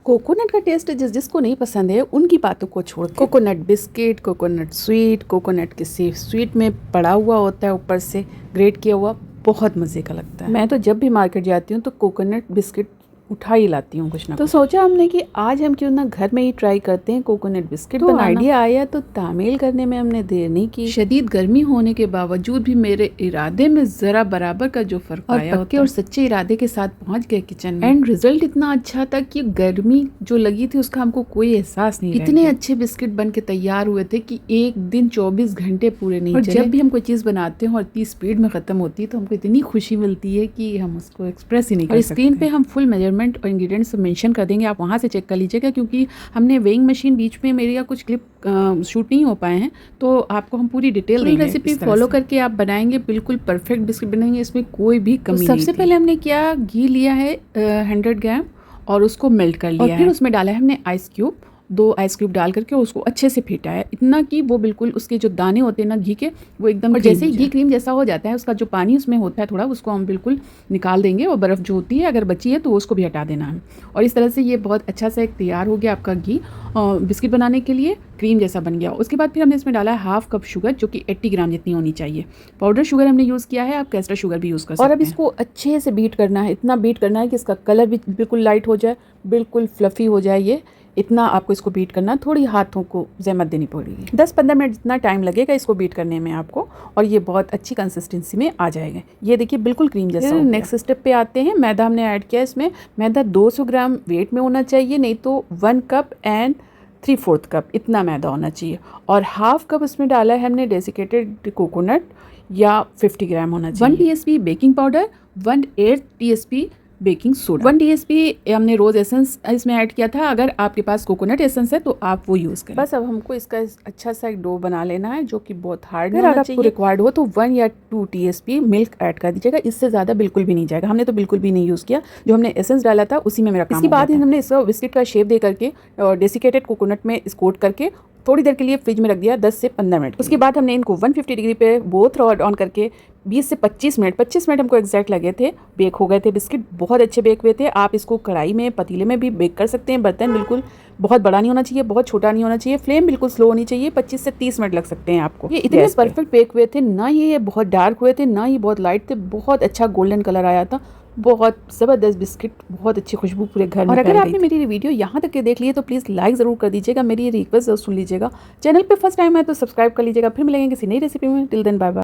Coconut का test जिस जिसको नहीं पसंद है उनकी बातों को छोड़ coconut biscuit, coconut sweet, coconut किसी स्वीट में पड़ा हुआ होता है ऊपर से ग्रेट किया हुआ, बहुत मज़े का लगता है। मैं तो जब भी मार्केट जाती हूँ तो कोकोनट बिस्किट उठा ही लाती हूँ कुछ ना। तो सोचा हमने कि आज हम क्यों ना घर में ही ट्राई करते हैं कोकोनट बिस्किट बनाना। आइडिया आया तो तामील करने में हमने देर नहीं की। शदीद गर्मी होने के बावजूद भी मेरे इरादे में जरा बराबर का जो फर्क आया पक्के और सच्चे इरादे के साथ पहुंच गए किचन में। एंड रिजल्ट इतना अच्छा था कि गर्मी जो लगी थी उसका हमको कोई एहसास नहीं। इतने अच्छे बिस्किट बन के तैयार हुए थे कि एक दिन 24 घंटे पूरे नहीं चले। जब भी हम कोई चीज बनाते हैं और इतनी स्पीड में खत्म होती है तो हमको इतनी खुशी मिलती है कि हम उसको एक्सप्रेस ही नहीं कर सकते। स्क्रीन पे हम फुल मेजरमेंट और इंग्रेडिएंट्स मेंशन कर देंगे, आप वहाँ से चेक कर लीजिएगा, क्योंकि हमने वेइंग मशीन बीच में मेरे या कुछ क्लिप शूट नहीं हो पाए हैं, तो आपको हम पूरी डिटेल देंगे। रेसिपी फॉलो करके आप बनाएंगे, बिल्कुल परफेक्ट बिस्किट बनाएंगे, इसमें कोई भी कमी नहीं। सबसे पहले हमने क्या घी लिया है 100 ग्राम और उसको मेल्ट कर लिया है। फिर उसमें डाला है हमने आइस क्यूब, 2 आइस क्यूब डाल करके उसको अच्छे से फेंटा है, इतना कि वो बिल्कुल उसके जो दाने होते हैं ना घी के वो एकदम, और जैसे ही घी क्रीम जैसा हो जाता है उसका जो पानी उसमें होता है थोड़ा, उसको हम बिल्कुल निकाल देंगे और बर्फ़ जो होती है अगर बची है तो उसको भी हटा देना है। और इस तरह से ये बहुत अच्छा सा एक तैयार हो गया आपका घी बिस्किट बनाने के लिए, क्रीम जैसा बन गया। उसके बाद फिर हमने इसमें डाला है 1/2 कप शुगर, जो कि 80 ग्राम जितनी होनी चाहिए। पाउडर शुगर हमने यूज़ किया है, आप कैस्टर शुगर भी यूज़ कर सकते हैं। और अब इसको अच्छे से बीट करना है, इतना बीट करना है कि इसका कलर भी बिल्कुल लाइट हो जाए, बिल्कुल फ्लफ़ी हो जाए। ये इतना आपको इसको बीट करना, थोड़ी हाथों को जहमत देनी पड़ेगी। 10-15 मिनट जितना टाइम लगेगा इसको बीट करने में आपको, और ये बहुत अच्छी कंसिस्टेंसी में आ जाएगा। ये देखिए बिल्कुल क्रीम जैसा। नेक्स्ट स्टेप पे आते हैं। मैदा हमने ऐड किया इसमें। मैदा 200 ग्राम वेट में होना चाहिए, नहीं तो 1 कप एंड 3/4 कप इतना मैदा होना चाहिए। और 1/2 कप इसमें डाला है हमने डेसिकेटेड कोकोनट, या 50 ग्राम होना चाहिए। 1 TSP baking powder, 1/8 TSP baking soda, 1 TSP हमने रोज़ एसेंस इसमें ऐड किया था। अगर आपके पास कोकोनट एसेंस है तो आप वो यूज़ करें। बस अब हमको इसका अच्छा सा एक डो बना लेना है, जो कि बहुत हार्ड नहीं होना चाहिए। अगर आपको रिक्वायर्ड हो तो 1 या 2 TSP मिल्क ऐड कर दीजिएगा, इससे ज़्यादा बिल्कुल भी नहीं जाएगा। हमने तो बिल्कुल भी नहीं यूज़ किया, जो हमने एसेंस डाला था उसी में मेरा काम। इसके बाद हमने इसका बिस्किट का शेप दे करके और डेसिकेटेड कोकोनट में कोट करके थोड़ी देर के लिए फ्रिज में रख दिया, 10 से 15 मिनट। उसके बाद हमने इनको 150 डिग्री पे बोथ रॉड ऑन करके 20 से 25 मिनट हमको एग्जैक्ट लगे थे, बेक हो गए थे। बिस्किट बहुत अच्छे बेक हुए थे। आप इसको कढ़ाई में, पतीले में भी बेक कर सकते हैं। बर्तन बिल्कुल बहुत बड़ा नहीं होना चाहिए, बहुत छोटा नहीं होना चाहिए। फ्लेम बिल्कुल स्लो होनी चाहिए। 25 से 30 मिनट लग सकते हैं आपको। ये इतने परफेक्ट बेक हुए थे, ना ये बहुत डार्क हुए थे, ना ये बहुत लाइट थे। बहुत अच्छा गोल्डन कलर आया था, बहुत ज़बरदस्त बिस्किट, बहुत अच्छी खुशबू पूरे घर में। और अगर आपने मेरी वीडियो यहाँ तक के देख ली है तो प्लीज़ लाइक ज़रूर कर दीजिएगा, मेरी रिक्वेस्ट ज़रूर सुन लीजिएगा। चैनल पे फर्स्ट टाइम है तो सब्सक्राइब कर लीजिएगा। फिर मिलेंगे किसी नई रेसिपी में। Till then bye bye.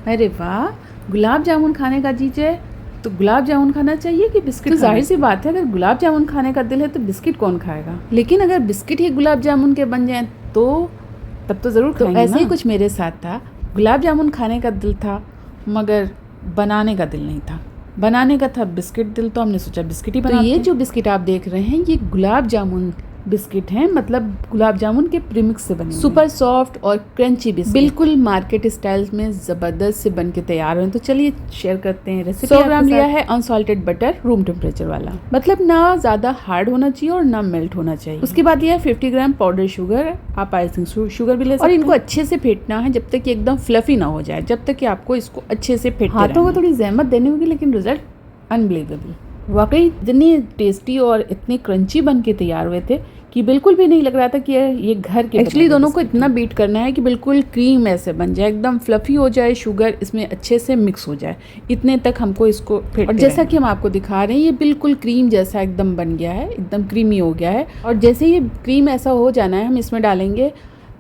अरे वाह, गुलाब जामुन खाने का जी है तो गुलाब जामुन खाना चाहिए कि बिस्किट? तो जाहिर सी बात है, अगर गुलाब जामुन खाने का दिल है तो बिस्किट कौन खाएगा। लेकिन अगर बिस्किट ही गुलाब जामुन के बन जाए तो तब तो ज़रूर खाएंगे। ऐसे ही कुछ मेरे साथ था, गुलाब जामुन खाने का दिल था मगर बनाने का दिल नहीं था। बनाने का था बिस्किट दिल, तो हमने सोचा बिस्किट ही बनाते हैं। तो ये जो बिस्किट आप देख रहे हैं ये गुलाब जामुन बिस्किट हैं, मतलब गुलाब जामुन के प्रीमिक्स से बने, सुपर सॉफ्ट और क्रंची बिस्किट, बिल्कुल मार्केट स्टाइल में ज़बरदस्त से बन के तैयार हैं। तो चलिए शेयर करते हैं रेसिपी। 100 ग्राम लिया है अनसॉल्टेड बटर, रूम टेम्परेचर वाला, मतलब ना ज़्यादा हार्ड होना चाहिए और ना मेल्ट होना चाहिए। उसके बाद लिया है 50 ग्राम पाउडर शुगर, आप आइसिंग शुगर भी ले सकते हैं। और इनको अच्छे से फेंटना है जब तक कि एकदम फ्लफी ना हो जाए, जब तक कि आपको इसको अच्छे से फेंटते रहना है। हाथों को थोड़ी जहमत देनी होगी, लेकिन रिजल्ट अनबिलीवेबल। वाकई इतनी टेस्टी और इतनी क्रंची बन के तैयार हुए थे कि बिल्कुल भी नहीं लग रहा था कि ये घर के। एक्चुअली दोनों को इतना बीट करना है कि बिल्कुल क्रीम ऐसे बन जाए, एकदम फ्लफी हो जाए, शुगर इसमें अच्छे से मिक्स हो जाए, इतने तक हमको इसको फेंटते रहना। और जैसा कि हम आपको दिखा रहे हैं ये बिल्कुल क्रीम जैसा एकदम बन गया है, एकदम क्रीमी हो गया है। और जैसे ये क्रीम ऐसा हो जाना है, हम इसमें डालेंगे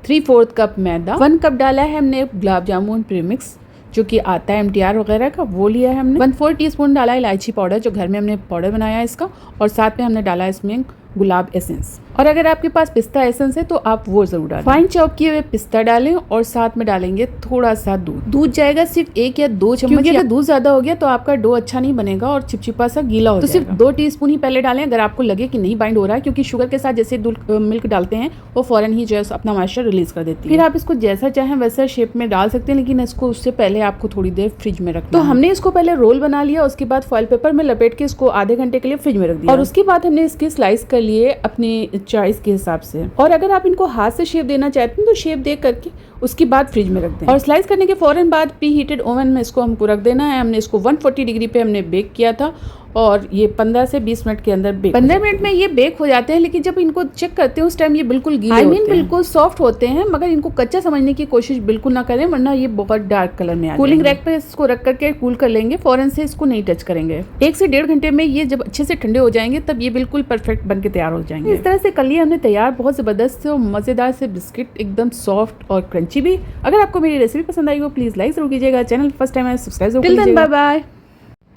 3/4 कप मैदा। 1 कप डाला है हमने गुलाब जामुन प्रीमिक्स, जो कि आता है MTR वगैरह का, वो लिया है हमने। 1/4 टीस्पून डाला है इलायची पाउडर, जो घर में हमने पाउडर बनाया है इसका, और साथ में हमने डाला है इसमें गुलाब एसेंस। और अगर आपके पास पिस्ता एसेंस है तो आप वो जरूर डालें। फाइन चॉप किए हुए पिस्ता डालें और साथ में डालेंगे थोड़ा सा दूध। दूध जाएगा सिर्फ 1 या 2 चम्मच, क्योंकि अगर दूध ज्यादा हो गया तो आपका डो अच्छा नहीं बनेगा और चिपचिपा सा गीला हो जाएगा। तो सिर्फ 2 टीस्पून ही पहले डालें अगर आपको लगे कि नहीं बाइंड हो रहा है, क्योंकि शुगर के साथ जैसे मिल्क डालते हैं वो फौरन ही जो है अपना मॉइस्चर रिलीज कर देती है। फिर आप इसको जैसा चाहें वैसा शेप में डाल सकते हैं, लेकिन इसको उससे पहले आपको थोड़ी देर फ्रिज में रखना। तो हमने इसको पहले रोल बना लिया, उसके बाद फॉइल पेपर में लपेट के इसको आधे घंटे के लिए फ्रिज में रख दिया, और उसके बाद हमने इसके स्लाइस कर लिए अपनी चॉइस के हिसाब से। और अगर आप इनको हाथ से शेप देना चाहते हैं तो शेप दे करके उसके बाद फ्रिज में रख दें। और स्लाइस करने के फौरन बाद प्री हीटेड ओवन में इसको हमको रख देना है। हमने इसको 140 डिग्री पे हमने बेक किया था और ये 15 से 20 मिनट के अंदर बेक 15 मिनट में ये बेक हो जाते हैं, लेकिन जब इनको चेक करते हैं उस टाइम ये बिल्कुल गीले होते हैं, बिल्कुल सॉफ्ट होते हैं, मगर इनको कच्चा समझने की कोशिश बिल्कुल ना करें, वरना ये बहुत डार्क कलर में आ कूलिंग रैक पे इसको रख करके कूल कर लेंगे, फौरन से इसको नहीं टच करेंगे। 1 से 1.5 घंटे में ये जब अच्छे से ठंडे हो जाएंगे तब ये बिल्कुल परफेक्ट बन के तैयार हो जाएंगे। इस तरह से कर लिया हमने तैयार बहुत जबरदस्त और मजेदार से बिस्किट, एकदम सॉफ्ट और क्रंची भी। अगर आपको मेरी रेसिपी पसंद आई हो प्लीज लाइक जरूर कीजिएगा, चैनल फर्स्ट टाइम है सब्सक्राइब जरूर कीजिएगा। Bye bye.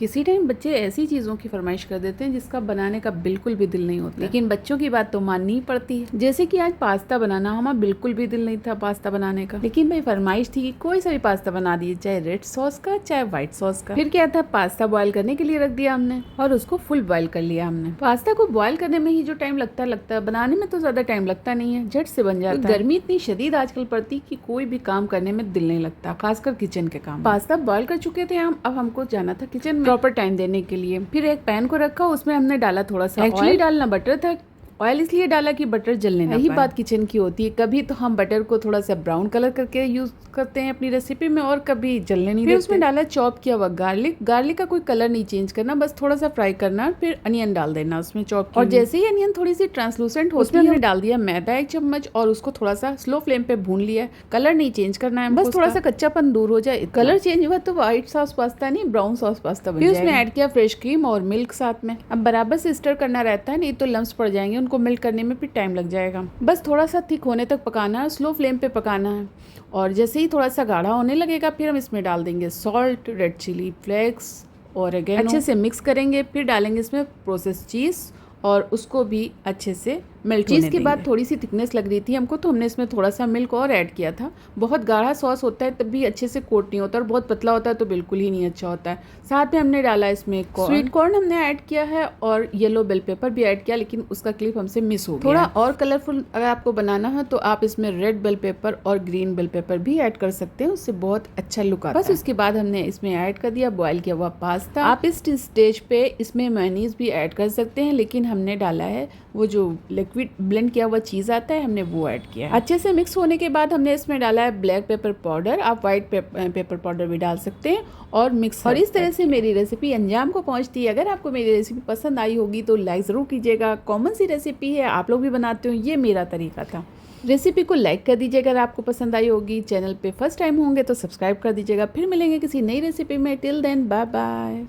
किसी टाइम बच्चे ऐसी चीज़ों की फरमाइश कर देते हैं जिसका बनाने का बिल्कुल भी दिल नहीं होता, लेकिन बच्चों की बात तो माननी ही पड़ती है। जैसे कि आज पास्ता बनाना, हमारा बिल्कुल भी दिल नहीं था पास्ता बनाने का, लेकिन भाई फरमाइश थी कि कोई सा भी पास्ता बना दिए, चाहे रेड सॉस का चाहे व्हाइट सॉस का। फिर क्या था, पास्ता बॉयल करने के लिए रख दिया हमने और उसको फुल बॉयल कर लिया हमने। पास्ता को बॉयल करने में ही जो टाइम लगता है बनाने में तो ज्यादा टाइम लगता नहीं है, झट से बन जाता है। गर्मी इतनी शदीद आजकल पड़ती कि कोई भी काम करने में दिल नहीं लगता, खासकर किचन के काम। पास्ता बॉयल कर चुके थे हम, अब हमको जाना था किचन में प्रॉपर टाइम देने के लिए। फिर एक पैन को रखा, उसमें हमने डाला थोड़ा सा एक्चुअली डालना बटर था, ऑयल इसलिए डाला कि बटर जलने ना पाए। यही बात किचन की होती है, कभी तो हम बटर को थोड़ा सा ब्राउन कलर करके यूज करते हैं अपनी रेसिपी में और कभी जलने नहीं देते। उसमें डाला चॉप किया हुआ गार्लिक। गार्लिक का कोई कलर नहीं चेंज करना, बस थोड़ा सा फ्राई करना, फिर अनियन डाल देना उसमें चॉप। और जैसे ही अनियन थोड़ी सी ट्रांसलूसेंट हो, उसमें हमने डाल दिया मैदा 1 चम्मच और उसको थोड़ा सा स्लो फ्लेम पे भून लिया। कलर नहीं चेंज करना है, बस थोड़ा सा कच्चापन दूर हो जाए। कलर चेंज हुआ तो व्हाइट सॉस पास्ता नहीं, ब्राउन सॉस पास्ता बन जाएगा। उसमें ऐड किया फ्रेश क्रीम और मिल्क साथ में। अब बराबर से स्टर करना रहता है, नहीं तो लम्स पड़ जाएंगे, उनको मेल्ट करने में टाइम लग जाएगा। बस थोड़ा सा थिक होने तक पकाना है, स्लो फ्लेम पे पकाना है। और जैसे ही थोड़ा सा गाढ़ा होने लगेगा फिर हम इसमें डाल देंगे सॉल्ट, रेड चिली फ्लेक्स और अगेन अच्छे से मिक्स करेंगे। फिर डालेंगे इसमें प्रोसेस चीज़ और उसको भी अच्छे से मिल्क। चीज़ के बाद थोड़ी सी थिकनेस लग रही थी हमको, तो हमने इसमें थोड़ा सा मिल्क और ऐड किया था। बहुत गाढ़ा सॉस होता है तब भी अच्छे से कोट नहीं होता और बहुत पतला होता है तो बिल्कुल ही नहीं अच्छा होता है। साथ में हमने डाला इसमें स्वीट कॉर्न हमने ऐड किया है और येलो बेल पेपर भी ऐड किया, लेकिन उसका क्लिप हमसे मिस हो गया। थोड़ा और कलरफुल अगर आपको बनाना है तो आप इसमें रेड बेल पेपर और ग्रीन बेल पेपर भी ऐड कर सकते हैं, उससे बहुत अच्छा लुक आता है। बस उसके बाद हमने इसमें ऐड कर दिया बॉयल किया हुआ पास्ता। आप इस स्टेज पे इसमें मेयोनीज भी ऐड कर सकते हैं, लेकिन हमने डाला है वो जो लिक्विड ब्लेंड किया हुआ चीज़ आता है, हमने वो ऐड किया है। अच्छे से मिक्स होने के बाद हमने इसमें डाला है ब्लैक पेपर पाउडर, आप व्हाइट पेपर पाउडर भी डाल सकते हैं और मिक्स। और इस तरह से मेरी रेसिपी अंजाम को पहुंचती है। अगर आपको मेरी रेसिपी पसंद आई होगी तो लाइक ज़रूर कीजिएगा। कॉमन सी रेसिपी है, आप लोग भी बनाते हो, ये मेरा तरीका था। रेसिपी को लाइक कर दीजिएगा अगर आपको पसंद आई होगी। चैनल पे फर्स्ट टाइम होंगे तो सब्सक्राइब कर दीजिएगा। फिर मिलेंगे किसी नई रेसिपी में। Till then bye bye.